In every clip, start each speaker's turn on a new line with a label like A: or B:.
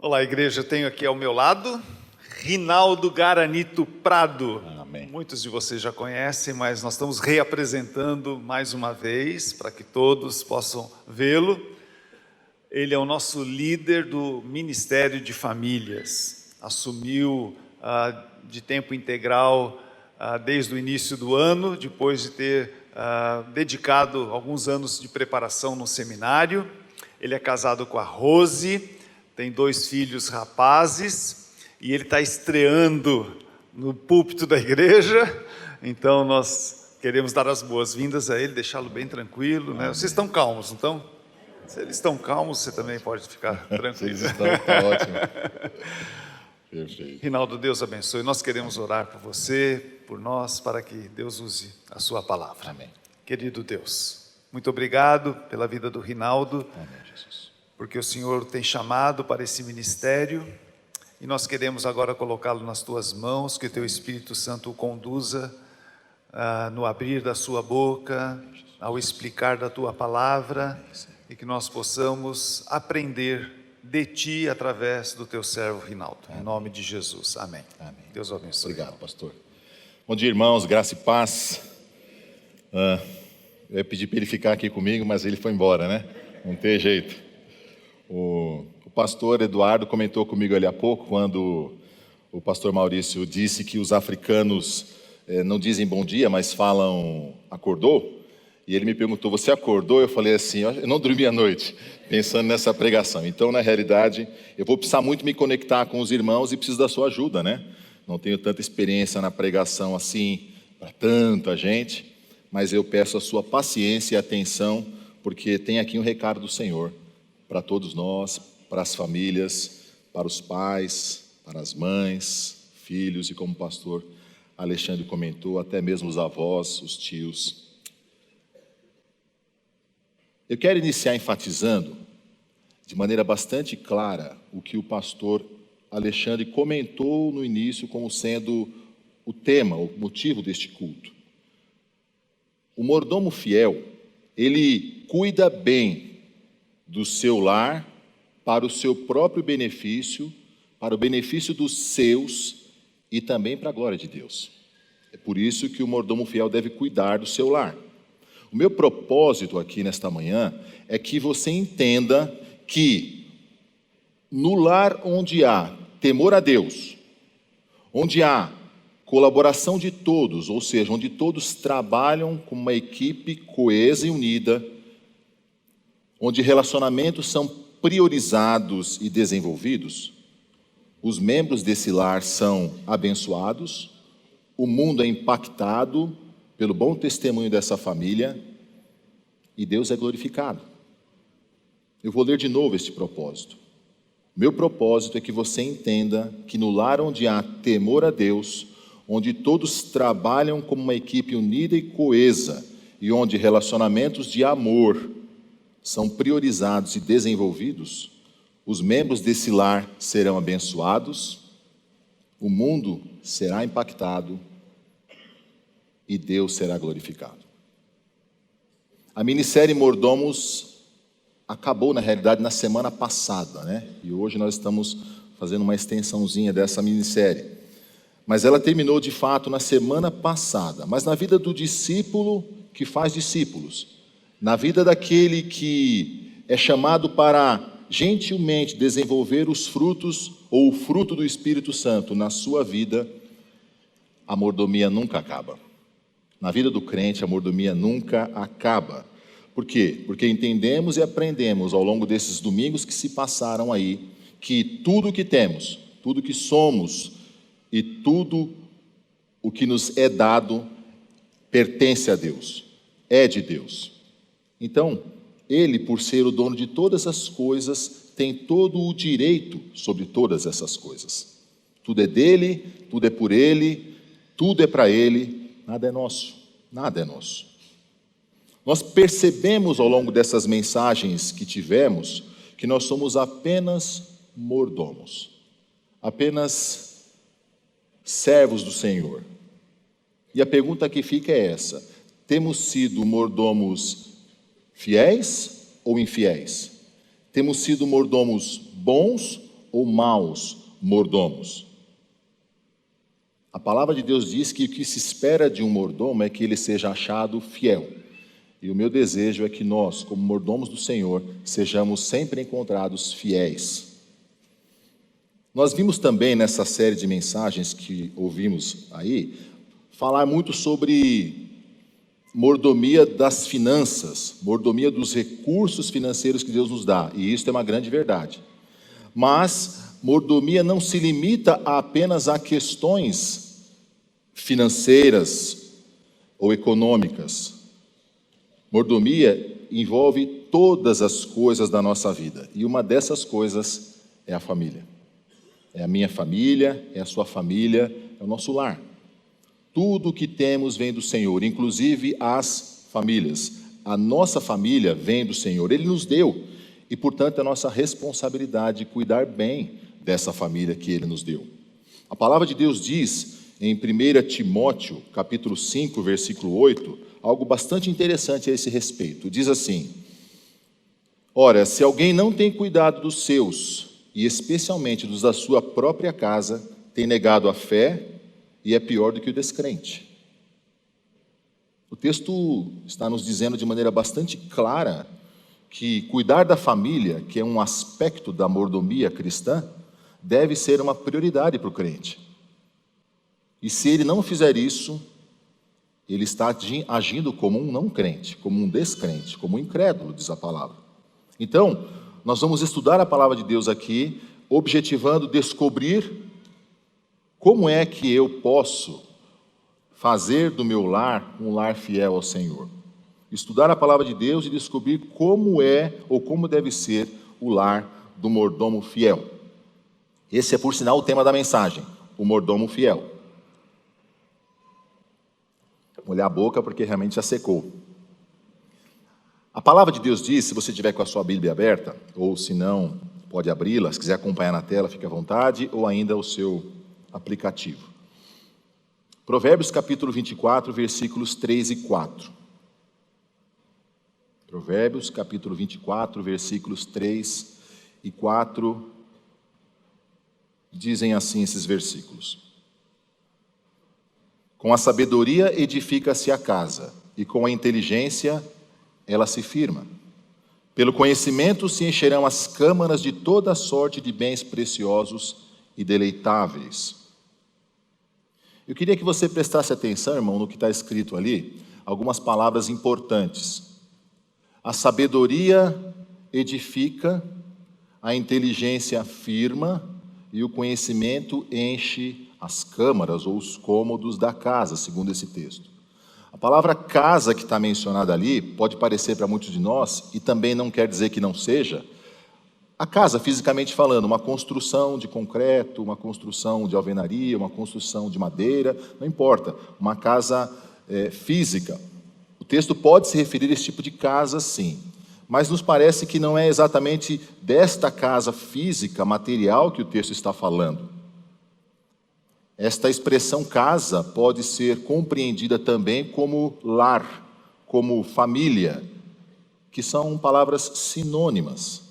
A: Olá, igreja, tenho aqui ao meu lado Rinaldo Garanito Prado.
B: Amém.
A: Muitos de vocês já conhecem, mas nós estamos reapresentando mais uma vez para que todos possam vê-lo. Ele é o nosso líder do Ministério de Famílias. Assumiu de tempo integral desde o início do ano, depois de ter dedicado alguns anos de preparação no seminário. Ele é casado com a Rose, tem 2 filhos rapazes e ele está estreando no púlpito da igreja. Então nós queremos dar as boas-vindas a ele, deixá-lo bem tranquilo, né? Vocês estão calmos, não estão? Se eles estão calmos, você também pode ficar tranquilo.
B: Vocês estão, está ótimo. Perfeito.
A: Rinaldo, Deus abençoe. Nós queremos orar por você, por nós, para que Deus use a sua palavra.
B: Amém.
A: Querido Deus, muito obrigado pela vida do Rinaldo.
B: Amém, Jesus.
A: Porque o Senhor tem chamado para esse ministério e nós queremos agora colocá-lo nas tuas mãos, que o teu Espírito Santo o conduza no abrir da sua boca, ao explicar da tua palavra, e que nós possamos aprender de ti através do teu servo Rinaldo. Em nome de Jesus. Amém.
B: Amém.
A: Deus o abençoe.
B: Obrigado, pastor. Bom dia, irmãos, graça e paz. Eu ia pedir para ele ficar aqui comigo, mas ele foi embora, né? Não tem jeito. O pastor Eduardo comentou comigo ali há pouco, quando o pastor Maurício disse que os africanos não dizem bom dia, mas falam acordou. E ele me perguntou, você acordou? Eu falei assim, eu não dormi à noite, pensando nessa pregação. Então, na realidade, eu vou precisar muito me conectar com os irmãos e preciso da sua ajuda, né? Não tenho tanta experiência na pregação assim, para tanta gente, mas eu peço a sua paciência e atenção, porque tem aqui um recado do Senhor, para todos nós, para as famílias, para os pais, para as mães, filhos e, como o pastor Alexandre comentou, até mesmo os avós, os tios. Eu quero iniciar enfatizando, de maneira bastante clara, o que o pastor Alexandre comentou no início como sendo o tema, o motivo deste culto. O mordomo fiel, ele cuida bem do seu lar para o seu próprio benefício, para o benefício dos seus e também para a glória de Deus. É por isso que o mordomo fiel deve cuidar do seu lar. O meu propósito aqui nesta manhã é que você entenda que no lar onde há temor a Deus, onde há colaboração de todos, ou seja, onde todos trabalham como uma equipe coesa e unida, onde relacionamentos são priorizados e desenvolvidos, os membros desse lar são abençoados, o mundo é impactado pelo bom testemunho dessa família e Deus é glorificado. Eu vou ler de novo este propósito. Meu propósito é que você entenda que no lar onde há temor a Deus, onde todos trabalham como uma equipe unida e coesa, e onde relacionamentos de amor são priorizados e desenvolvidos, os membros desse lar serão abençoados, o mundo será impactado e Deus será glorificado. A minissérie Mordomos acabou, na realidade, na semana passada, né? E hoje nós estamos fazendo uma extensãozinha dessa minissérie. Mas ela terminou, de fato, na semana passada. Mas na vida do discípulo que faz discípulos, na vida daquele que é chamado para gentilmente desenvolver os frutos ou o fruto do Espírito Santo na sua vida, a mordomia nunca acaba. Na vida do crente, a mordomia nunca acaba. Por quê? Porque entendemos e aprendemos ao longo desses domingos que se passaram aí, que tudo o que temos, tudo o que somos e tudo o que nos é dado pertence a Deus, é de Deus. Então, Ele, por ser o dono de todas as coisas, tem todo o direito sobre todas essas coisas. Tudo é dele, tudo é por Ele, tudo é para Ele, nada é nosso, nada é nosso. Nós percebemos ao longo dessas mensagens que tivemos, que nós somos apenas mordomos, apenas servos do Senhor. E a pergunta que fica é essa: temos sido mordomos fiéis ou infiéis? Temos sido mordomos bons ou maus mordomos? A palavra de Deus diz que o que se espera de um mordomo é que ele seja achado fiel. E o meu desejo é que nós, como mordomos do Senhor, sejamos sempre encontrados fiéis. Nós vimos também nessa série de mensagens que ouvimos aí, falar muito sobre mordomia das finanças, mordomia dos recursos financeiros que Deus nos dá, e isso é uma grande verdade. Mas mordomia não se limita apenas a questões financeiras ou econômicas. Mordomia envolve todas as coisas da nossa vida, e uma dessas coisas é a família. É a minha família, é a sua família, é o nosso lar. Tudo o que temos vem do Senhor, inclusive as famílias. A nossa família vem do Senhor, Ele nos deu, e portanto é nossa responsabilidade cuidar bem dessa família que Ele nos deu. A palavra de Deus diz em 1 Timóteo, capítulo 5, versículo 8, algo bastante interessante a esse respeito. Diz assim: ora, se alguém não tem cuidado dos seus, e especialmente dos da sua própria casa, tem negado a fé e é pior do que o descrente. O texto está nos dizendo de maneira bastante clara que cuidar da família, que é um aspecto da mordomia cristã, deve ser uma prioridade para o crente. E se ele não fizer isso, ele está agindo como um não crente, como um descrente, como um incrédulo, diz a palavra. Então, nós vamos estudar a palavra de Deus aqui, objetivando descobrir como é que eu posso fazer do meu lar um lar fiel ao Senhor. Estudar a palavra de Deus e descobrir como é ou como deve ser o lar do mordomo fiel. Esse é, por sinal, o tema da mensagem, o mordomo fiel. Vou molhar a boca porque realmente já secou. A palavra de Deus diz, se você tiver com a sua Bíblia aberta, ou se não, pode abri-la, se quiser acompanhar na tela, fique à vontade, ou ainda o seu aplicativo. Provérbios capítulo 24, versículos 3 e 4. Provérbios capítulo 24, versículos 3 e 4, dizem assim esses versículos: com a sabedoria edifica-se a casa, e com a inteligência ela se firma. Pelo conhecimento se encherão as câmaras de toda sorte de bens preciosos e deleitáveis. Eu queria que você prestasse atenção, irmão, no que está escrito ali, algumas palavras importantes. A sabedoria edifica, a inteligência firma e o conhecimento enche as câmaras ou os cômodos da casa, segundo esse texto. A palavra casa que está mencionada ali pode parecer para muitos de nós, e também não quer dizer que não seja, a casa, fisicamente falando, uma construção de concreto, uma construção de alvenaria, uma construção de madeira, não importa, uma casa física. O texto pode se referir a esse tipo de casa, sim, mas nos parece que não é exatamente desta casa física, material, que o texto está falando. Esta expressão casa pode ser compreendida também como lar, como família, que são palavras sinônimas.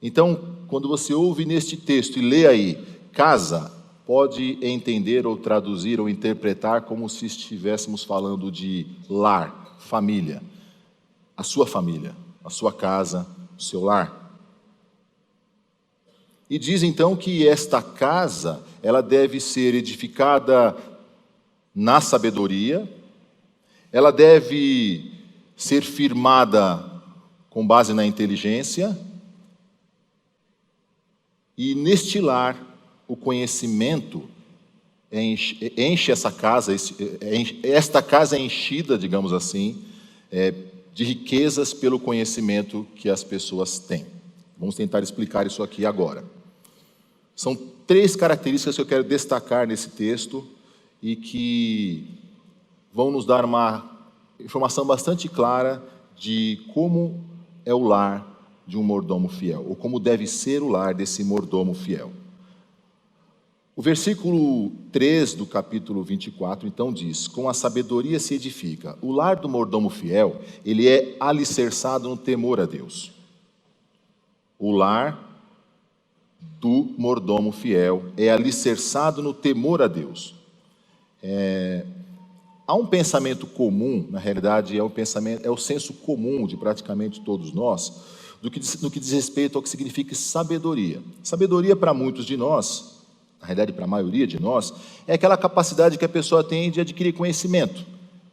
B: Então, quando você ouve neste texto e lê aí, casa, pode entender ou traduzir ou interpretar como se estivéssemos falando de lar, família. A sua casa, o seu lar. E diz então que esta casa, ela deve ser edificada na sabedoria, ela deve ser firmada com base na inteligência, e neste lar o conhecimento enche essa casa, esta casa é enchida, digamos assim, de riquezas pelo conhecimento que as pessoas têm. Vamos tentar explicar isso aqui agora. São 3 características que eu quero destacar nesse texto e que vão nos dar uma informação bastante clara de como é o lar de um mordomo fiel, ou como deve ser o lar desse mordomo fiel. O versículo 3 do capítulo 24, então, diz: com a sabedoria se edifica. O lar do mordomo fiel, ele é alicerçado no temor a Deus. O lar do mordomo fiel, é alicerçado no temor a Deus. Há um pensamento comum, na realidade é o senso comum de praticamente todos nós, no que diz respeito ao que significa sabedoria. Sabedoria para muitos de nós, na realidade para a maioria de nós, é aquela capacidade que a pessoa tem de adquirir conhecimento.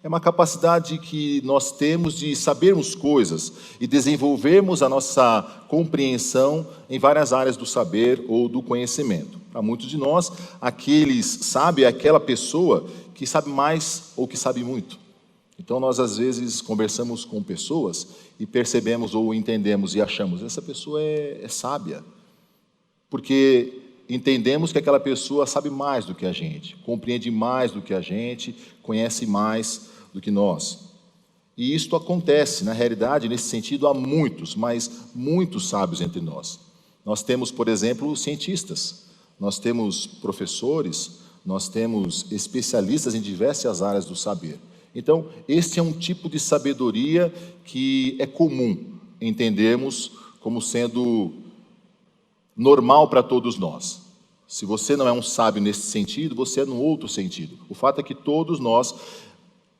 B: É uma capacidade que nós temos de sabermos coisas e desenvolvermos a nossa compreensão em várias áreas do saber ou do conhecimento. Para muitos de nós, sabe é aquela pessoa que sabe mais ou que sabe muito. Então, nós às vezes conversamos com pessoas e percebemos ou entendemos e achamos, essa pessoa é sábia, porque entendemos que aquela pessoa sabe mais do que a gente, compreende mais do que a gente, conhece mais do que nós. E isto acontece, na realidade, nesse sentido, há muitos, mas muitos sábios entre nós. Nós temos, por exemplo, cientistas, nós temos professores, nós temos especialistas em diversas áreas do saber. Então, este é um tipo de sabedoria que é comum entendermos como sendo normal para todos nós. Se você não é um sábio nesse sentido, você é num outro sentido. O fato é que todos nós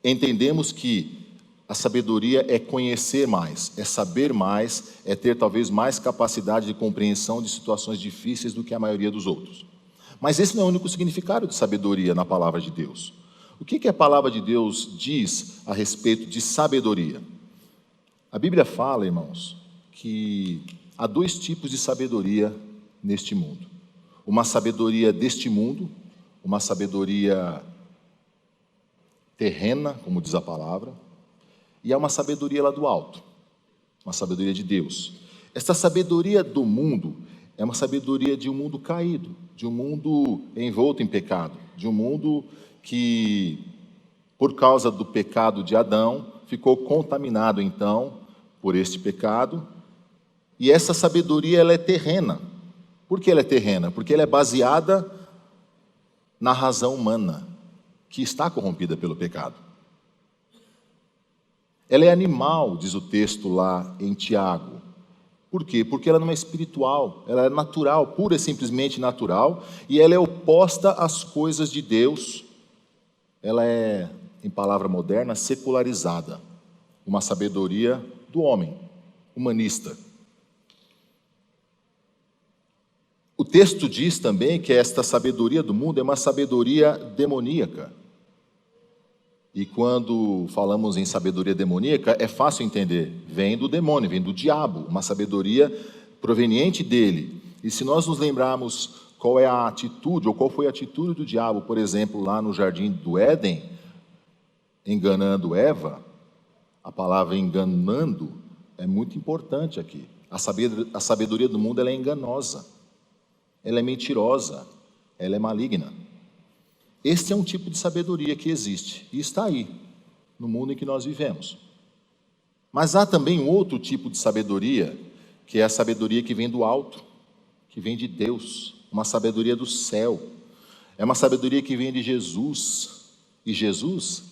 B: entendemos que a sabedoria é conhecer mais, é saber mais, é ter talvez mais capacidade de compreensão de situações difíceis do que a maioria dos outros. Mas esse não é o único significado de sabedoria na palavra de Deus. O que a palavra de Deus diz a respeito de sabedoria? A Bíblia fala, irmãos, que há dois tipos de sabedoria neste mundo. Uma sabedoria deste mundo, uma sabedoria terrena, como diz a palavra, e há uma sabedoria lá do alto, uma sabedoria de Deus. Esta sabedoria do mundo é uma sabedoria de um mundo caído, de um mundo envolto em pecado, de um mundo que, por causa do pecado de Adão, ficou contaminado então por este pecado. E essa sabedoria ela é terrena. Por que ela é terrena? Porque ela é baseada na razão humana, que está corrompida pelo pecado. Ela é animal, diz o texto lá em Tiago. Por quê? Porque ela não é espiritual, ela é natural, pura e simplesmente natural, e ela é oposta às coisas de Deus. Ela é, em palavra moderna, secularizada, uma sabedoria do homem, humanista. O texto diz também que esta sabedoria do mundo é uma sabedoria demoníaca. E quando falamos em sabedoria demoníaca, é fácil entender. Vem do demônio, vem do diabo, uma sabedoria proveniente dele. E se nós nos lembrarmos qual é a atitude, ou qual foi a atitude do diabo, por exemplo, lá no jardim do Éden, enganando Eva, a palavra enganando é muito importante aqui. A sabedoria do mundo ela é enganosa, ela é mentirosa, ela é maligna. Este é um tipo de sabedoria que existe e está aí, no mundo em que nós vivemos. Mas há também um outro tipo de sabedoria, que é a sabedoria que vem do alto, que vem de Deus, uma sabedoria do céu. É uma sabedoria que vem de Jesus, e Jesus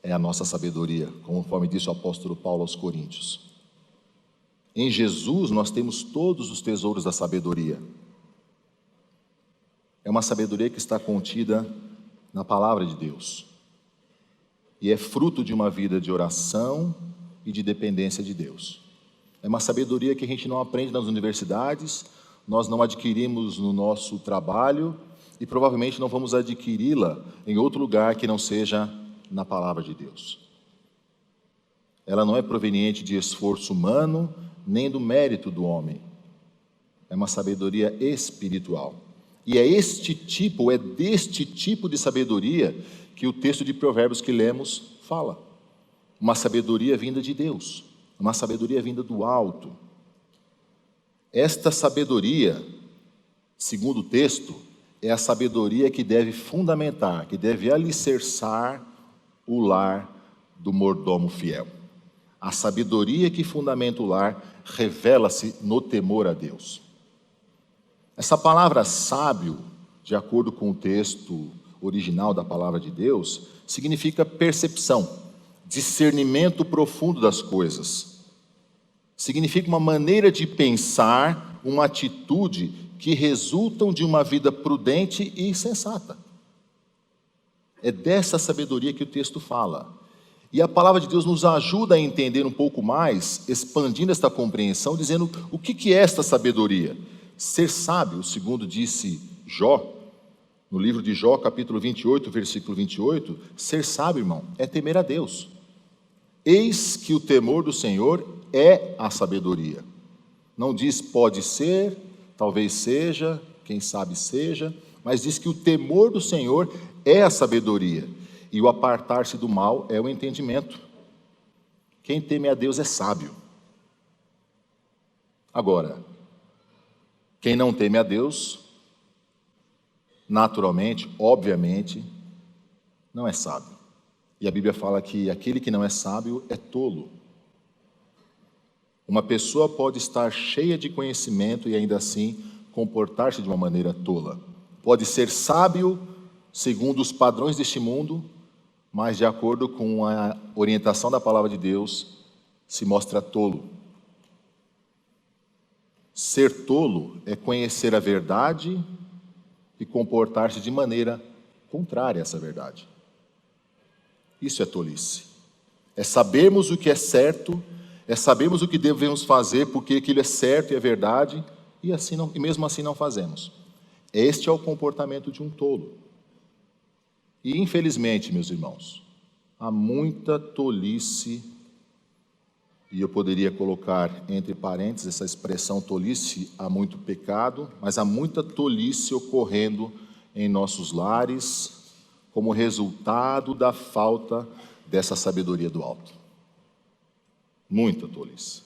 B: é a nossa sabedoria, conforme disse o apóstolo Paulo aos Coríntios. Em Jesus nós temos todos os tesouros da sabedoria. É uma sabedoria que está contida na palavra de Deus. E é fruto de uma vida de oração e de dependência de Deus. É uma sabedoria que a gente não aprende nas universidades, nós não adquirimos no nosso trabalho e provavelmente não vamos adquiri-la em outro lugar que não seja na palavra de Deus. Ela não é proveniente de esforço humano, nem do mérito do homem. É uma sabedoria espiritual. E é deste tipo de sabedoria que o texto de Provérbios que lemos fala. Uma sabedoria vinda de Deus, uma sabedoria vinda do alto. Esta sabedoria, segundo o texto, é a sabedoria que deve fundamentar, que deve alicerçar o lar do mordomo fiel. A sabedoria que fundamenta o lar revela-se no temor a Deus. Essa palavra sábio, de acordo com o texto original da palavra de Deus, significa percepção, discernimento profundo das coisas. Significa uma maneira de pensar uma atitude que resultam de uma vida prudente e sensata. É dessa sabedoria que o texto fala. E a palavra de Deus nos ajuda a entender um pouco mais, expandindo esta compreensão, dizendo o que é esta sabedoria. Ser sábio, segundo disse Jó, no livro de Jó, capítulo 28, versículo 28, ser sábio, irmão, é temer a Deus. Eis que o temor do Senhor é a sabedoria. Não diz pode ser, talvez seja, quem sabe seja, mas diz que o temor do Senhor é a sabedoria. E o apartar-se do mal é o entendimento. Quem teme a Deus é sábio. Agora, quem não teme a Deus, naturalmente, obviamente, não é sábio. E a Bíblia fala que aquele que não é sábio é tolo. Uma pessoa pode estar cheia de conhecimento e ainda assim comportar-se de uma maneira tola. Pode ser sábio segundo os padrões deste mundo, mas de acordo com a orientação da palavra de Deus, se mostra tolo. Ser tolo é conhecer a verdade e comportar-se de maneira contrária a essa verdade. Isso é tolice. É sabermos o que é certo, é sabermos o que devemos fazer porque aquilo é certo e é verdade, e mesmo assim não fazemos. Este é o comportamento de um tolo. E infelizmente, meus irmãos, há muita tolice, e eu poderia colocar entre parênteses essa expressão tolice, há muito pecado, mas há muita tolice ocorrendo em nossos lares, como resultado da falta dessa sabedoria do alto. Muita tolice.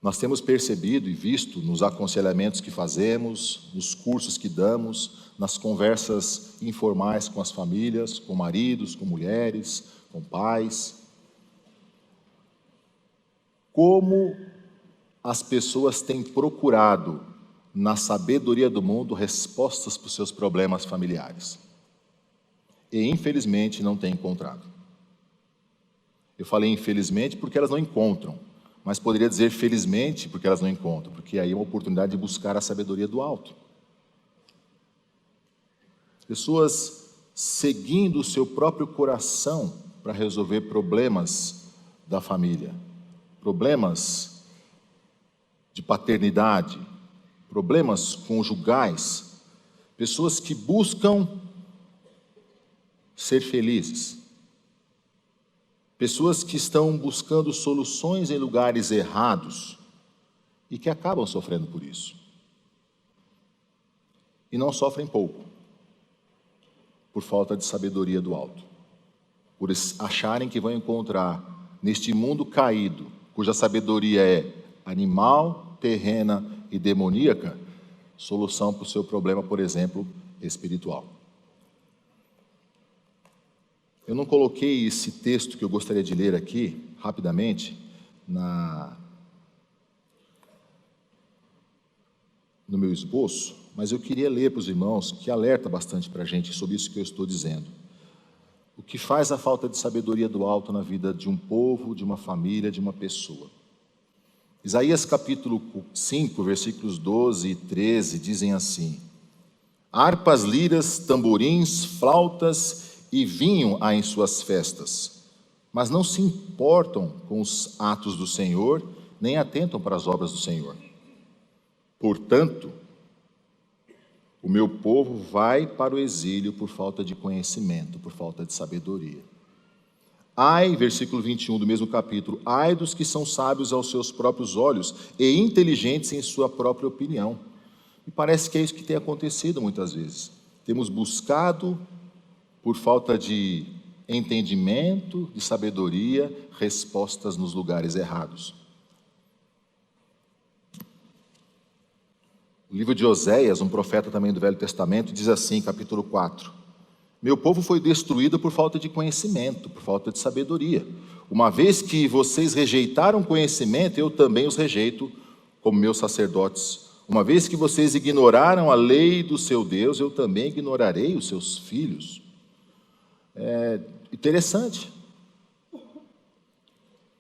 B: Nós temos percebido e visto nos aconselhamentos que fazemos, nos cursos que damos, nas conversas informais com as famílias, com maridos, com mulheres, com pais, como as pessoas têm procurado, na sabedoria do mundo, respostas para os seus problemas familiares. E, infelizmente, não têm encontrado. Eu falei infelizmente porque elas não encontram, mas poderia dizer felizmente porque elas não encontram, porque aí é uma oportunidade de buscar a sabedoria do alto. Pessoas seguindo o seu próprio coração para resolver problemas da família, problemas de paternidade, problemas conjugais, pessoas que buscam ser felizes, pessoas que estão buscando soluções em lugares errados e que acabam sofrendo por isso. E não sofrem pouco, por falta de sabedoria do alto, por acharem que vão encontrar neste mundo caído, cuja sabedoria é animal, terrena e demoníaca, solução para o seu problema, por exemplo, espiritual. Eu não coloquei esse texto que eu gostaria de ler aqui, rapidamente, no meu esboço, mas eu queria ler para os irmãos, que alerta bastante para a gente sobre isso que eu estou dizendo. O que faz a falta de sabedoria do alto na vida de um povo, de uma família, de uma pessoa? Isaías capítulo 5, versículos 12 e 13, dizem assim: harpas, liras, tamborins, flautas e vinho há em suas festas, mas não se importam com os atos do Senhor, nem atentam para as obras do Senhor. Portanto, o meu povo vai para o exílio por falta de conhecimento, por falta de sabedoria. Ai, versículo 21 do mesmo capítulo, ai dos que são sábios aos seus próprios olhos e inteligentes em sua própria opinião. E parece que é isso que tem acontecido muitas vezes. Temos buscado, por falta de entendimento, de sabedoria, respostas nos lugares errados. O livro de Oséias, um profeta também do Velho Testamento, diz assim, capítulo 4: meu povo foi destruído por falta de conhecimento, por falta de sabedoria. Uma vez que vocês rejeitaram conhecimento, eu também os rejeito como meus sacerdotes. Uma vez que vocês ignoraram a lei do seu Deus, eu também ignorarei os seus filhos. É interessante.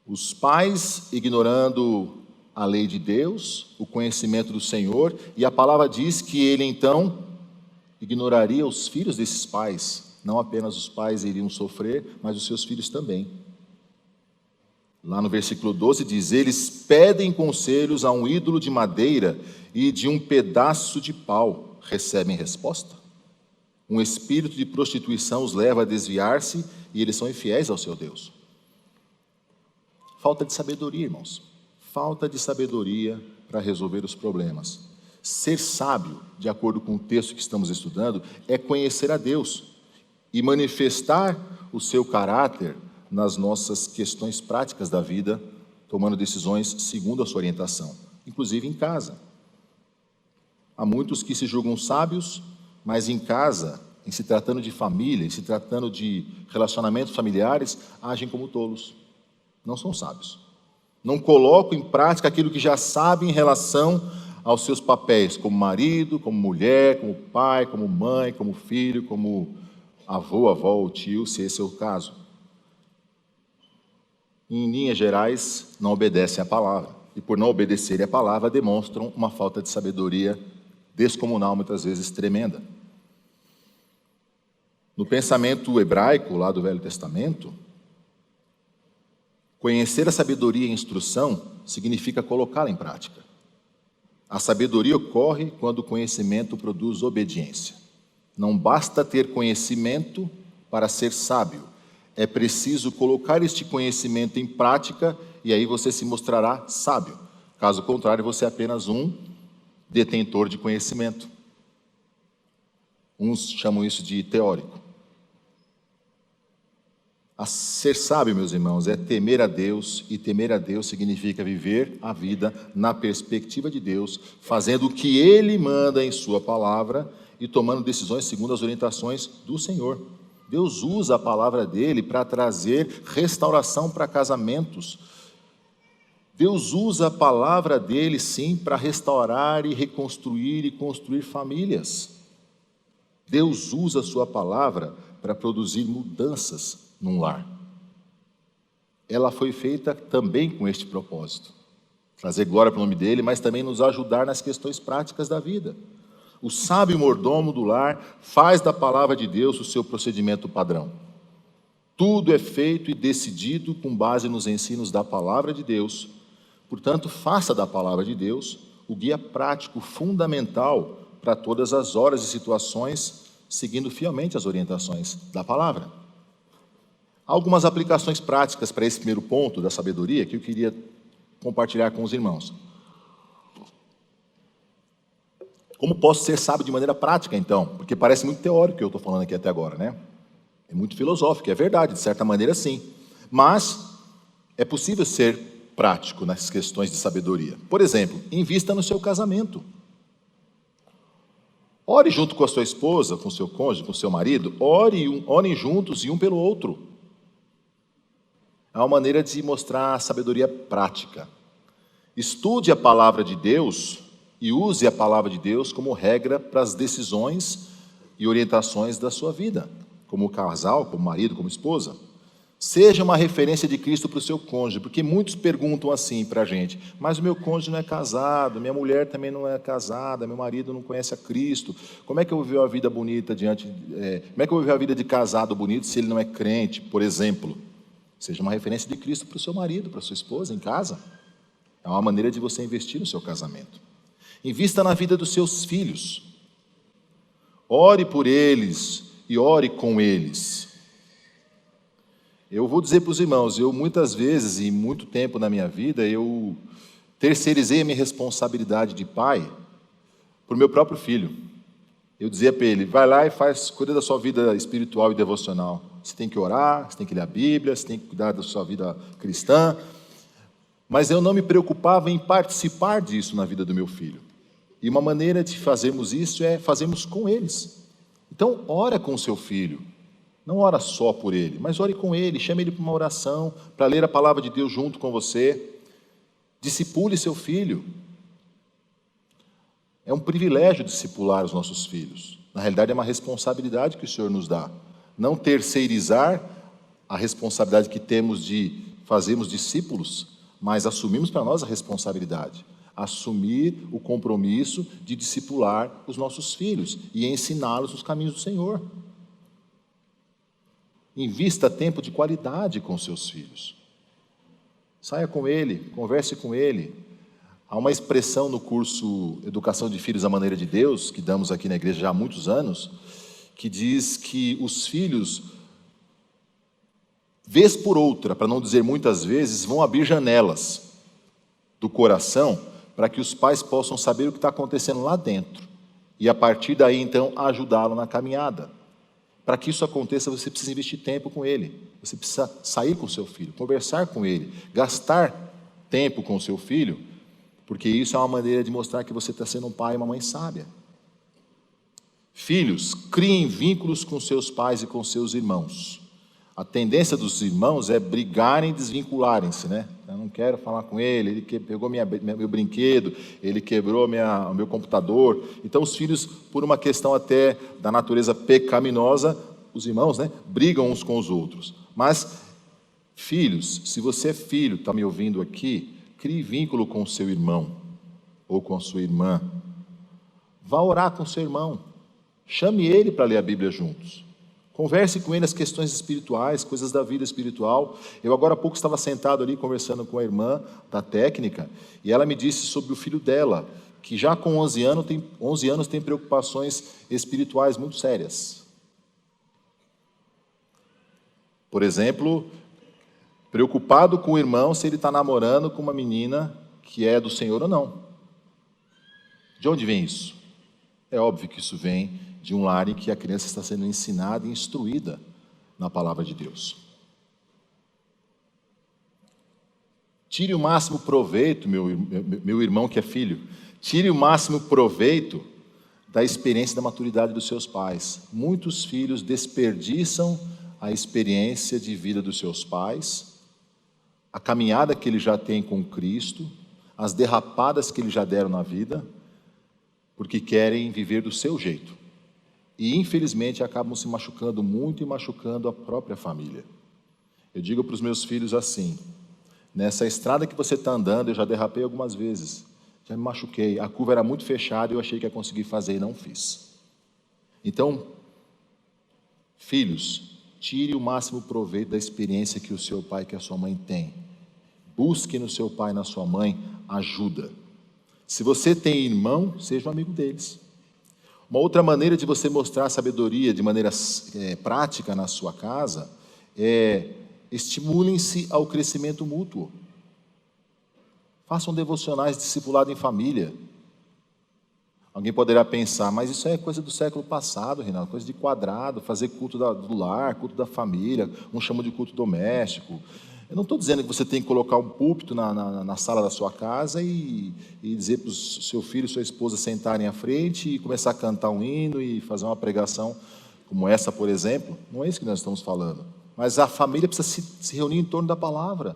B: Os pais ignorando a lei de Deus, o conhecimento do Senhor, e a palavra diz que ele então ignoraria os filhos desses pais. Não apenas os pais iriam sofrer, mas os seus filhos também. Lá no versículo 12 diz: eles pedem conselhos a um ídolo de madeira e de um pedaço de pau. Recebem resposta? Um espírito de prostituição os leva a desviar-se e eles são infiéis ao seu Deus. Falta de sabedoria, irmãos. Falta de sabedoria para resolver os problemas. Ser sábio, de acordo com o texto que estamos estudando, é conhecer a Deus e manifestar o seu caráter nas nossas questões práticas da vida, tomando decisões segundo a sua orientação, inclusive em casa. Há muitos que se julgam sábios, mas em casa, em se tratando de família, em se tratando de relacionamentos familiares, agem como tolos. Não são sábios. Não colocam em prática aquilo que já sabem em relação aos seus papéis, como marido, como mulher, como pai, como mãe, como filho, como avô, avó ou tio, se esse é o caso. Em linhas gerais, não obedecem à palavra. E por não obedecerem à palavra, demonstram uma falta de sabedoria descomunal, muitas vezes tremenda. No pensamento hebraico, lá do Velho Testamento, conhecer a sabedoria e a instrução significa colocá-la em prática. A sabedoria ocorre quando o conhecimento produz obediência. Não basta ter conhecimento para ser sábio. É preciso colocar este conhecimento em prática e aí você se mostrará sábio. Caso contrário, você é apenas um detentor de conhecimento. Uns chamam isso de teórico. A ser sábio, meus irmãos, é temer a Deus, e temer a Deus significa viver a vida na perspectiva de Deus, fazendo o que Ele manda em sua palavra e tomando decisões segundo as orientações do Senhor. Deus usa a palavra dele para trazer restauração para casamentos. Deus usa a palavra dele, sim, para restaurar e reconstruir e construir famílias. Deus usa a sua palavra para produzir mudanças num lar. Ela foi feita também com este propósito. Trazer glória para o nome dele, mas também nos ajudar nas questões práticas da vida. O sábio mordomo do lar faz da palavra de Deus o seu procedimento padrão. Tudo é feito e decidido com base nos ensinos da palavra de Deus. Portanto, faça da palavra de Deus o guia prático fundamental para todas as horas e situações, seguindo fielmente as orientações da palavra. Há algumas aplicações práticas para esse primeiro ponto da sabedoria que eu queria compartilhar com os irmãos. Como posso ser sábio de maneira prática, então? Porque parece muito teórico o que eu estou falando aqui até agora, né? É muito filosófico, é verdade, de certa maneira sim. Mas é possível ser prático nas questões de sabedoria. Por exemplo, invista no seu casamento. Ore junto com a sua esposa, com o seu cônjuge, com o seu marido. Orem juntos e um pelo outro. É uma maneira de mostrar a sabedoria prática. Estude a palavra de Deus e use a palavra de Deus como regra para as decisões e orientações da sua vida, como casal, como marido, como esposa. Seja uma referência de Cristo para o seu cônjuge, porque muitos perguntam assim para a gente: mas o meu cônjuge não é casado, minha mulher também não é casada, meu marido não conhece a Cristo, como é que eu vou viver uma vida bonita como é que eu vou viver a vida de casado bonito se ele não é crente, por exemplo? Seja uma referência de Cristo para o seu marido, para a sua esposa, em casa. É uma maneira de você investir no seu casamento. Invista na vida dos seus filhos. Ore por eles e ore com eles. Eu vou dizer para os irmãos, eu muitas vezes, e muito tempo na minha vida, eu terceirizei a minha responsabilidade de pai para o meu próprio filho. Eu dizia para ele: vai lá e cuida da sua vida espiritual e devocional. Você tem que orar, você tem que ler a Bíblia, você tem que cuidar da sua vida cristã. Mas eu não me preocupava em participar disso na vida do meu filho. E uma maneira de fazermos isso é fazermos com eles. Então, ora com o seu filho. Não ora só por ele, mas ore com ele, chame ele para uma oração, para ler a palavra de Deus junto com você. Discipule seu filho. É um privilégio discipular os nossos filhos. Na realidade, é uma responsabilidade que o Senhor nos dá. Não terceirizar a responsabilidade que temos de fazermos discípulos mas assumimos para nós a responsabilidade, assumir o compromisso de discipular os nossos filhos e ensiná-los os caminhos do Senhor. Invista tempo de qualidade com seus filhos. Saia com ele, converse com ele. Há uma expressão no curso Educação de Filhos à Maneira de Deus, que damos aqui na igreja já há muitos anos, que diz que os filhos, vez por outra, para não dizer muitas vezes, vão abrir janelas do coração para que os pais possam saber o que está acontecendo lá dentro e, a partir daí, então, ajudá-lo na caminhada. Para que isso aconteça, você precisa investir tempo com ele, você precisa sair com o seu filho, conversar com ele, gastar tempo com o seu filho, porque isso é uma maneira de mostrar que você está sendo um pai e uma mãe sábia. Filhos, criem vínculos com seus pais e com seus irmãos. A tendência dos irmãos é brigarem e desvincularem-se, né? Eu não quero falar com ele pegou meu brinquedo, ele quebrou o meu computador. Então, os filhos, por uma questão até da natureza pecaminosa, os irmãos, né, brigam uns com os outros. Mas, filhos, se você é filho, está me ouvindo aqui, crie vínculo com o seu irmão ou com a sua irmã. Vá orar com o seu irmão. Chame ele para ler a Bíblia juntos. Converse com ele as questões espirituais, coisas da vida espiritual. Eu agora há pouco estava sentado ali conversando com a irmã da técnica e ela me disse sobre o filho dela, que já com 11 anos tem preocupações espirituais muito sérias. Por exemplo, preocupado com o irmão se ele está namorando com uma menina que é do Senhor ou não. De onde vem isso? É óbvio que isso vem de um lar em que a criança está sendo ensinada e instruída na palavra de Deus. Tire o máximo proveito, meu irmão que é filho, tire o máximo proveito da experiência e da maturidade dos seus pais. Muitos filhos desperdiçam a experiência de vida dos seus pais, a caminhada que eles já têm com Cristo, as derrapadas que eles já deram na vida, porque querem viver do seu jeito. E, infelizmente, acabam se machucando muito e machucando a própria família. Eu digo para os meus filhos assim, nessa estrada que você está andando, eu já derrapei algumas vezes, já me machuquei, a curva era muito fechada e eu achei que ia conseguir fazer e não fiz. Então, filhos, tire o máximo proveito da experiência que o seu pai e que a sua mãe têm. Busque no seu pai e na sua mãe ajuda. Se você tem irmão, seja um amigo deles. Uma outra maneira de você mostrar sabedoria de maneira prática na sua casa é estimulem-se ao crescimento mútuo. Façam devocionais discipulado em família. Alguém poderá pensar, mas isso é coisa do século passado, Reinaldo, coisa de quadrado, fazer culto do lar, culto da família, um chama de culto doméstico. Eu não estou dizendo que você tem que colocar um púlpito na sala da sua casa e dizer para o seu filho e sua esposa sentarem à frente e começar a cantar um hino e fazer uma pregação como essa, por exemplo. Não é isso que nós estamos falando. Mas a família precisa se reunir em torno da palavra,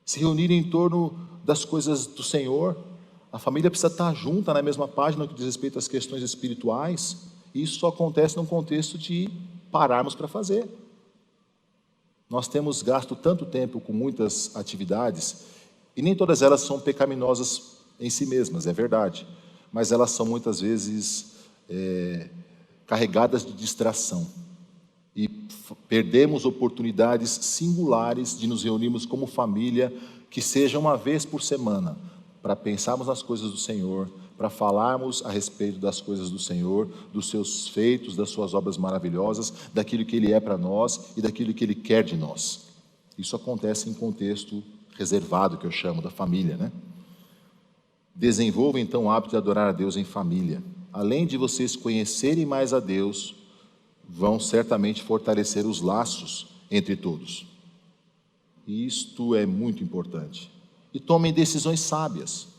B: se reunir em torno das coisas do Senhor. A família precisa estar junta na mesma página no que diz respeito às questões espirituais. E isso só acontece num contexto de pararmos para fazer. Nós temos gasto tanto tempo com muitas atividades, e nem todas elas são pecaminosas em si mesmas, é verdade, mas elas são muitas vezes carregadas de distração, e perdemos oportunidades singulares de nos reunirmos como família, que seja uma vez por semana, para pensarmos nas coisas do Senhor, para falarmos a respeito das coisas do Senhor, dos seus feitos, das suas obras maravilhosas, daquilo que Ele é para nós e daquilo que Ele quer de nós. Isso acontece em contexto reservado, que eu chamo, da família, né? Desenvolva então o hábito de adorar a Deus em família. Além de vocês conhecerem mais a Deus, vão certamente fortalecer os laços entre todos. E isto é muito importante. E tomem decisões sábias.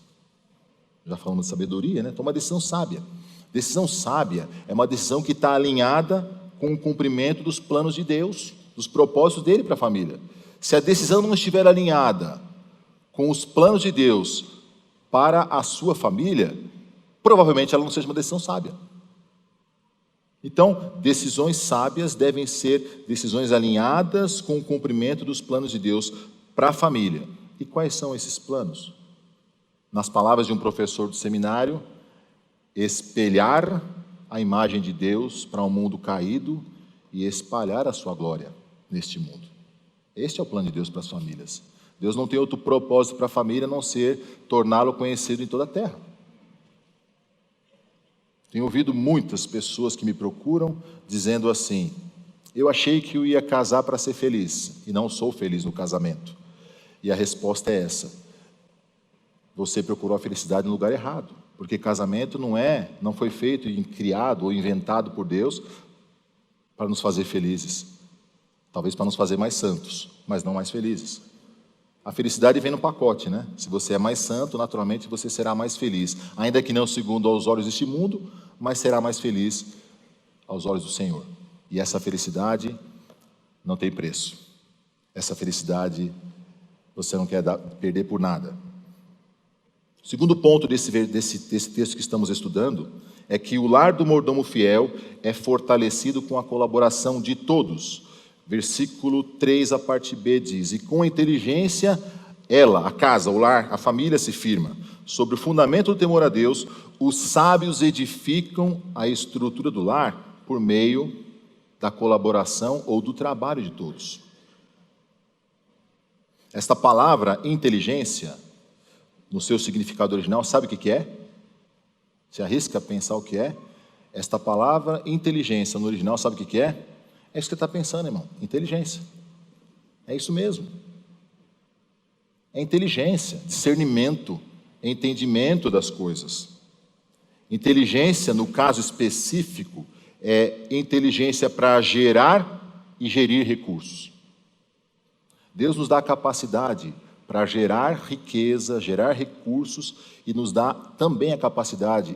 B: Já falamos de sabedoria, né? Toma uma decisão sábia. Decisão sábia é uma decisão que está alinhada com o cumprimento dos planos de Deus, dos propósitos dele para a família. Se a decisão não estiver alinhada com os planos de Deus para a sua família, provavelmente ela não seja uma decisão sábia. Então, decisões sábias devem ser decisões alinhadas com o cumprimento dos planos de Deus para a família. E quais são esses planos? Nas palavras de um professor do seminário, espelhar a imagem de Deus para um mundo caído e espalhar a sua glória neste mundo. Este é o plano de Deus para as famílias. Deus não tem outro propósito para a família a não ser torná-lo conhecido em toda a terra. Tenho ouvido muitas pessoas que me procuram dizendo assim: eu achei que eu ia casar para ser feliz e não sou feliz no casamento. E a resposta é essa: você procurou a felicidade no lugar errado, porque casamento não foi feito e criado ou inventado por Deus para nos fazer felizes, talvez para nos fazer mais santos, mas não mais felizes. A felicidade vem no pacote, né? Se você é mais santo, naturalmente você será mais feliz, ainda que não segundo aos olhos deste mundo, mas será mais feliz aos olhos do Senhor. E essa felicidade não tem preço. Essa felicidade você não quer perder por nada. O segundo ponto desse texto que estamos estudando é que o lar do mordomo fiel é fortalecido com a colaboração de todos. Versículo 3, a parte B diz: e com a inteligência, ela, a casa, o lar, a família se firma. Sobre o fundamento do temor a Deus, os sábios edificam a estrutura do lar por meio da colaboração ou do trabalho de todos. Esta palavra inteligência, no seu significado original, sabe o que é? Se arrisca a pensar o que é? Esta palavra inteligência no original, sabe o que é? É isso que você está pensando, irmão, inteligência. É isso mesmo. É inteligência, discernimento, entendimento das coisas. Inteligência, no caso específico, é inteligência para gerar e gerir recursos. Deus nos dá a capacidade para gerar riqueza, gerar recursos, e nos dá também a capacidade,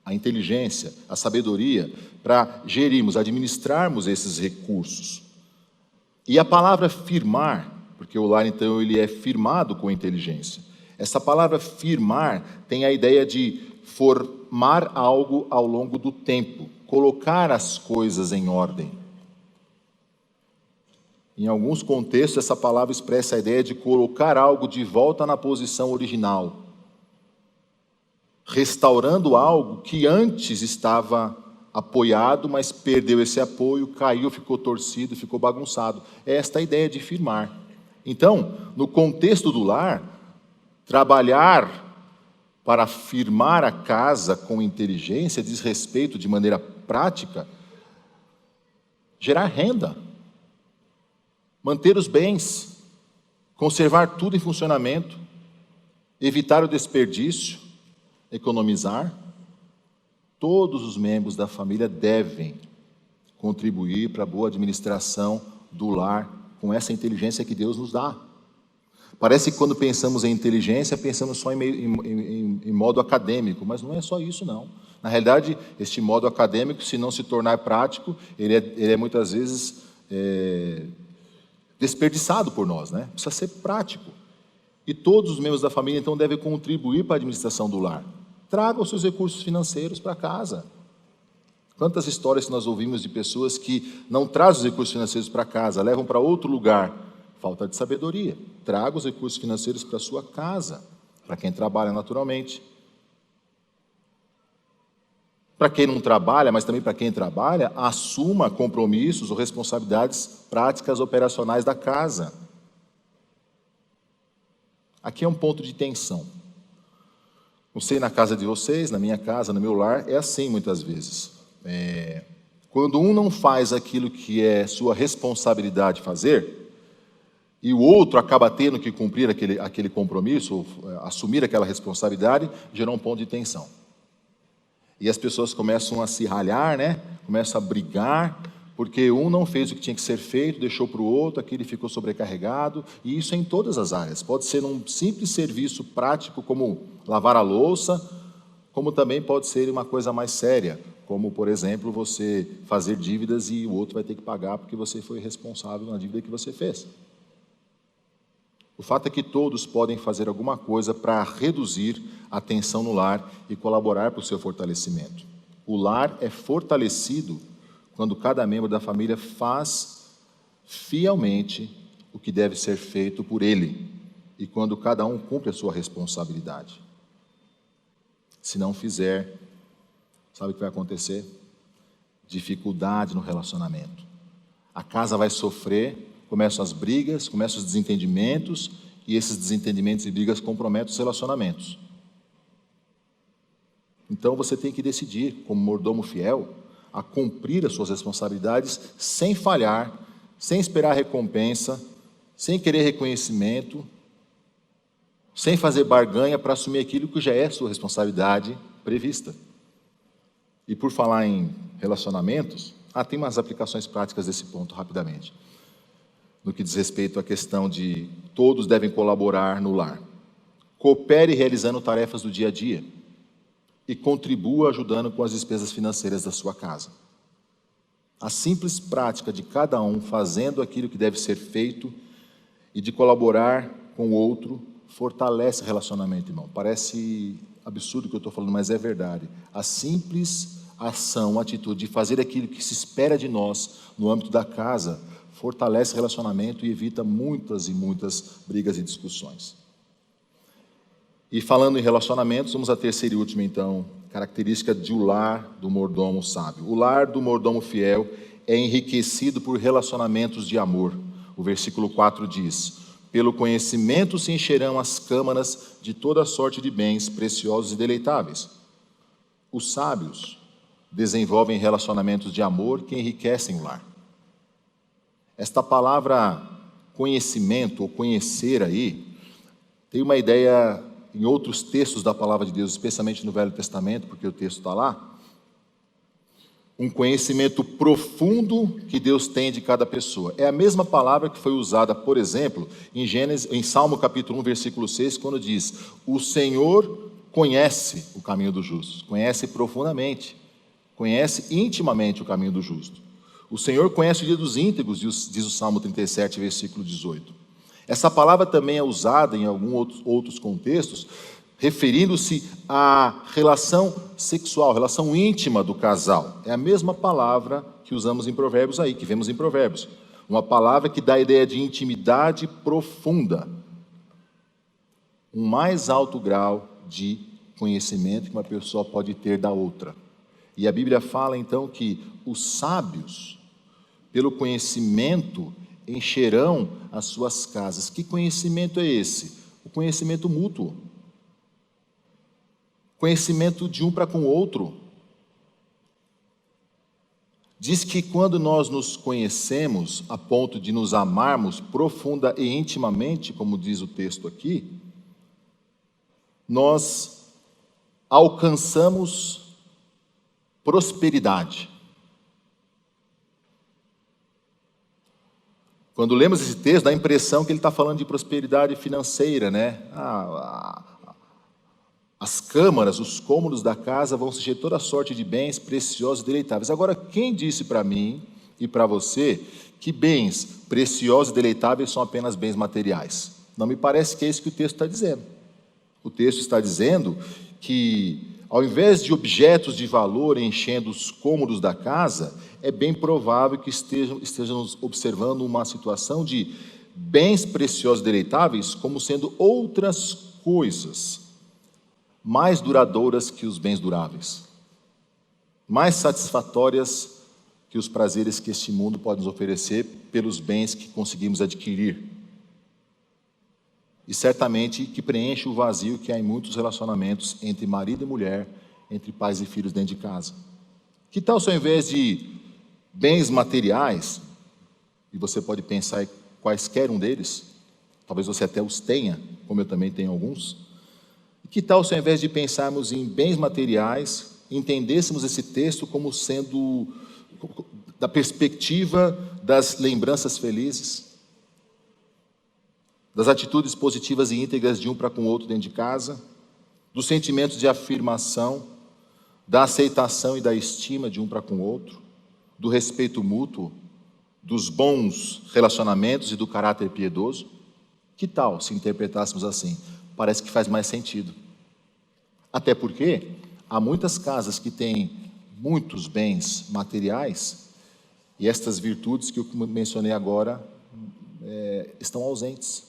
B: a inteligência, a sabedoria para gerirmos, administrarmos esses recursos. E a palavra firmar, porque o lar então ele é firmado com inteligência. Essa palavra firmar tem a ideia de formar algo ao longo do tempo, colocar as coisas em ordem. Em alguns contextos, essa palavra expressa a ideia de colocar algo de volta na posição original, restaurando algo que antes estava apoiado, mas perdeu esse apoio, caiu, ficou torcido, ficou bagunçado. É esta a ideia de firmar. Então, no contexto do lar, trabalhar para firmar a casa com inteligência diz respeito, de maneira prática, gerar renda, manter os bens, conservar tudo em funcionamento, evitar o desperdício, economizar. Todos os membros da família devem contribuir para a boa administração do lar com essa inteligência que Deus nos dá. Parece que quando pensamos em inteligência, pensamos só em modo acadêmico, mas não é só isso, não. Na realidade, este modo acadêmico, se não se tornar prático, ele é muitas vezes desperdiçado por nós, né? Precisa ser prático. E todos os membros da família, então, devem contribuir para a administração do lar. Traga os seus recursos financeiros para casa. Quantas histórias nós ouvimos de pessoas que não trazem os recursos financeiros para casa, levam para outro lugar? Falta de sabedoria. Traga os recursos financeiros para a sua casa, para quem trabalha naturalmente. Para quem não trabalha, mas também para quem trabalha, assuma compromissos ou responsabilidades práticas operacionais da casa. Aqui é um ponto de tensão. Não sei na casa de vocês, na minha casa, no meu lar, é assim muitas vezes. Quando um não faz aquilo que é sua responsabilidade fazer, e o outro acaba tendo que cumprir aquele compromisso, ou assumir aquela responsabilidade, gerou um ponto de tensão. E as pessoas começam a se ralhar, né? Começam a brigar, porque um não fez o que tinha que ser feito, deixou para o outro, aquele ficou sobrecarregado, e isso é em todas as áreas. Pode ser um simples serviço prático, como lavar a louça, como também pode ser uma coisa mais séria, como, por exemplo, você fazer dívidas e o outro vai ter que pagar porque você foi responsável na dívida que você fez. O fato é que todos podem fazer alguma coisa para reduzir a tensão no lar e colaborar para o seu fortalecimento. O lar é fortalecido quando cada membro da família faz fielmente o que deve ser feito por ele e quando cada um cumpre a sua responsabilidade. Se não fizer, sabe o que vai acontecer? Dificuldade no relacionamento. A casa vai sofrer, começam as brigas, começam os desentendimentos, e esses desentendimentos e brigas comprometem os relacionamentos. Então você tem que decidir, como mordomo fiel, a cumprir as suas responsabilidades sem falhar, sem esperar recompensa, sem querer reconhecimento, sem fazer barganha para assumir aquilo que já é sua responsabilidade prevista. E por falar em relacionamentos, tem umas aplicações práticas desse ponto rapidamente. No que diz respeito à questão de todos devem colaborar no lar. Coopere realizando tarefas do dia a dia e contribua ajudando com as despesas financeiras da sua casa. A simples prática de cada um fazendo aquilo que deve ser feito e de colaborar com o outro fortalece o relacionamento, irmão. Parece absurdo o que eu estou falando, mas é verdade. A simples ação, atitude de fazer aquilo que se espera de nós no âmbito da casa fortalece o relacionamento e evita muitas e muitas brigas e discussões. E falando em relacionamentos, vamos à terceira e última, então, característica de o lar do mordomo sábio. O lar do mordomo fiel é enriquecido por relacionamentos de amor. O versículo 4 diz: pelo conhecimento se encherão as câmaras de toda sorte de bens preciosos e deleitáveis. Os sábios desenvolvem relacionamentos de amor que enriquecem o lar. Esta palavra conhecimento ou conhecer aí tem uma ideia em outros textos da palavra de Deus, especialmente no Velho Testamento, porque o texto está lá, um conhecimento profundo que Deus tem de cada pessoa. É a mesma palavra que foi usada, por exemplo, em Salmo capítulo 1, versículo 6, quando diz: o Senhor conhece o caminho do justo, conhece profundamente, conhece intimamente o caminho do justo. O Senhor conhece o dia dos íntegros, diz o Salmo 37, versículo 18. Essa palavra também é usada em alguns outros contextos, referindo-se à relação sexual, relação íntima do casal. É a mesma palavra que usamos em Provérbios aí, que vemos em Provérbios. Uma palavra que dá a ideia de intimidade profunda. Um mais alto grau de conhecimento que uma pessoa pode ter da outra. E a Bíblia fala então que os sábios, pelo conhecimento, encherão as suas casas. Que conhecimento é esse? O conhecimento mútuo. Conhecimento de um para com o outro. Diz que quando nós nos conhecemos a ponto de nos amarmos profunda e intimamente, como diz o texto aqui, nós alcançamos prosperidade. Quando lemos esse texto, dá a impressão que ele está falando de prosperidade financeira, né? As câmaras, os cômodos da casa vão se encher toda sorte de bens preciosos e deleitáveis. Agora, quem disse para mim e para você que bens preciosos e deleitáveis são apenas bens materiais? Não me parece que é isso que o texto está dizendo. O texto está dizendo que, ao invés de objetos de valor enchendo os cômodos da casa, é bem provável que estejamos observando uma situação de bens preciosos e deleitáveis como sendo outras coisas mais duradouras que os bens duráveis, mais satisfatórias que os prazeres que este mundo pode nos oferecer pelos bens que conseguimos adquirir. E certamente que preenche o vazio que há em muitos relacionamentos entre marido e mulher, entre pais e filhos dentro de casa. Que tal se ao invés de bens materiais, e você pode pensar em quaisquer um deles, talvez você até os tenha, como eu também tenho alguns, que tal se ao invés de pensarmos em bens materiais, entendêssemos esse texto como sendo da perspectiva das lembranças felizes, das atitudes positivas e íntegras de um para com o outro dentro de casa, dos sentimentos de afirmação, da aceitação e da estima de um para com o outro, do respeito mútuo, dos bons relacionamentos e do caráter piedoso? Que tal se interpretássemos assim? Parece que faz mais sentido. Até porque há muitas casas que têm muitos bens materiais e estas virtudes que eu mencionei agora estão ausentes.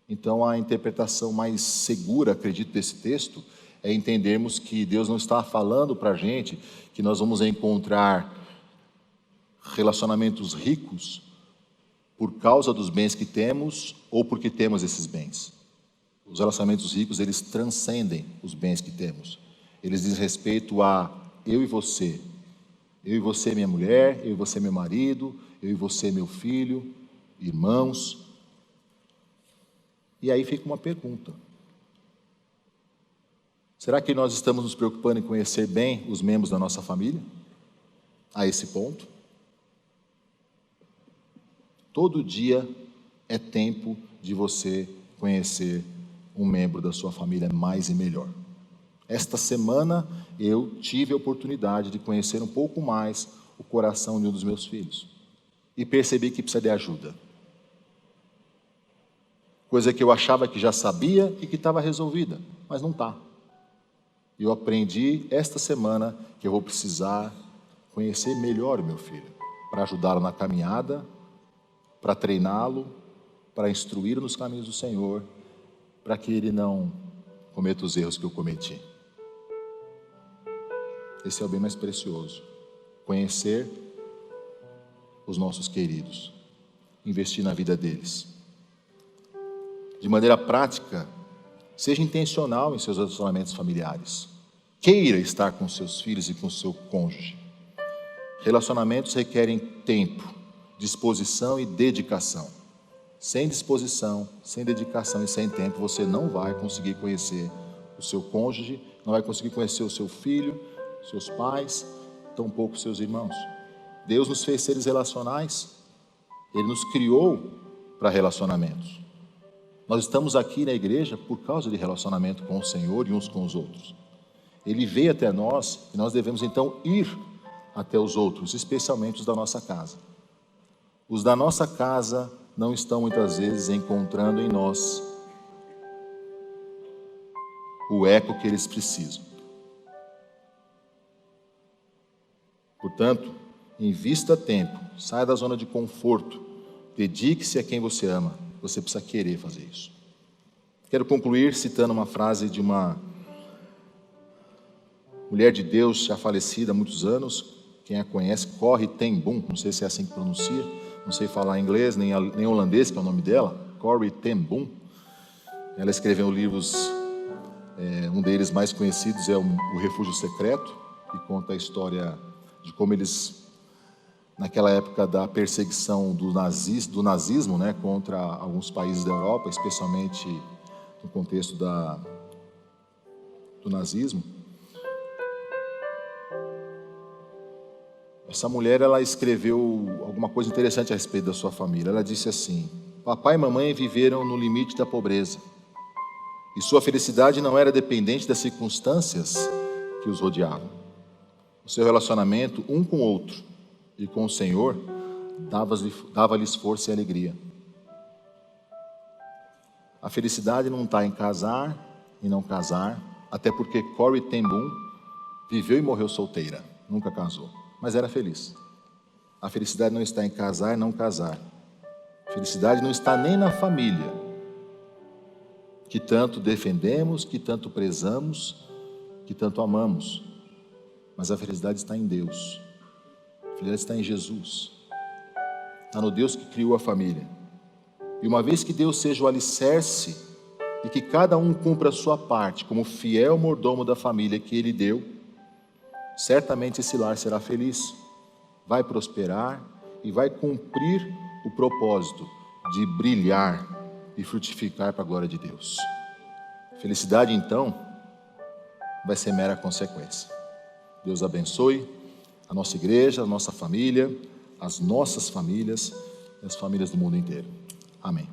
B: Então, a interpretação mais segura, acredito, desse texto é entendermos que Deus não está falando para a gente que nós vamos encontrar relacionamentos ricos por causa dos bens que temos ou porque temos esses bens. Os relacionamentos ricos, eles transcendem os bens que temos. Eles dizem respeito a eu e você. Eu e você, minha mulher, eu e você, meu marido, eu e você, meu filho, irmãos. E aí fica uma pergunta. Será que nós estamos nos preocupando em conhecer bem os membros da nossa família? A esse ponto? Todo dia é tempo de você conhecer um membro da sua família mais e melhor. Esta semana eu tive a oportunidade de conhecer um pouco mais o coração de um dos meus filhos e percebi que precisa de ajuda. Coisa que eu achava que já sabia e que estava resolvida, mas não está. Eu aprendi esta semana que eu vou precisar conhecer melhor o meu filho, para ajudá-lo na caminhada, para treiná-lo, para instruí-lo nos caminhos do Senhor, para que ele não cometa os erros que eu cometi. Esse é o bem mais precioso. Conhecer os nossos queridos, investir na vida deles. De maneira prática, seja intencional em seus relacionamentos familiares. Queira estar com seus filhos e com seu cônjuge. Relacionamentos requerem tempo, disposição e dedicação. Sem disposição, sem dedicação e sem tempo, você não vai conseguir conhecer o seu cônjuge, não vai conseguir conhecer o seu filho, seus pais, tampouco seus irmãos. Deus nos fez seres relacionais. Ele nos criou para relacionamentos. Nós estamos aqui na igreja por causa de relacionamento com o Senhor e uns com os outros. Ele veio até nós e nós devemos então ir até os outros, especialmente os da nossa casa. Os da nossa casa não estão muitas vezes encontrando em nós o eco que eles precisam. Portanto, invista tempo, saia da zona de conforto, dedique-se a quem você ama. Você precisa querer fazer isso. Quero concluir citando uma frase de uma mulher de Deus já falecida há muitos anos. Quem a conhece, Corrie ten Boom, não sei se é assim que pronuncia, não sei falar inglês nem holandês, que é o nome dela, Corrie ten Boom. Ela escreveu livros, um deles mais conhecidos é o Refúgio Secreto, que conta a história de como eles, naquela época da perseguição do nazismo, né, contra alguns países da Europa, especialmente no contexto do nazismo. Essa mulher, ela escreveu alguma coisa interessante a respeito da sua família. Ela disse assim: papai e mamãe viveram no limite da pobreza, e sua felicidade não era dependente das circunstâncias que os rodeavam. O seu relacionamento um com o outro e com o Senhor dava-lhes força e alegria. A felicidade não está em casar e não casar, até porque Corrie ten Boom viveu e morreu solteira, nunca casou, mas era feliz. A felicidade não está em casar e não casar. A felicidade não está nem na família, que tanto defendemos, que tanto prezamos, que tanto amamos, mas a felicidade está em Deus. A felicidade está em Jesus, está no Deus que criou a família. E uma vez que Deus seja o alicerce e que cada um cumpra a sua parte como fiel mordomo da família que Ele deu, certamente esse lar será feliz, vai prosperar e vai cumprir o propósito de brilhar e frutificar para a glória de Deus. Felicidade, então, vai ser mera consequência. Deus abençoe a nossa igreja, a nossa família, as nossas famílias e as famílias do mundo inteiro. Amém.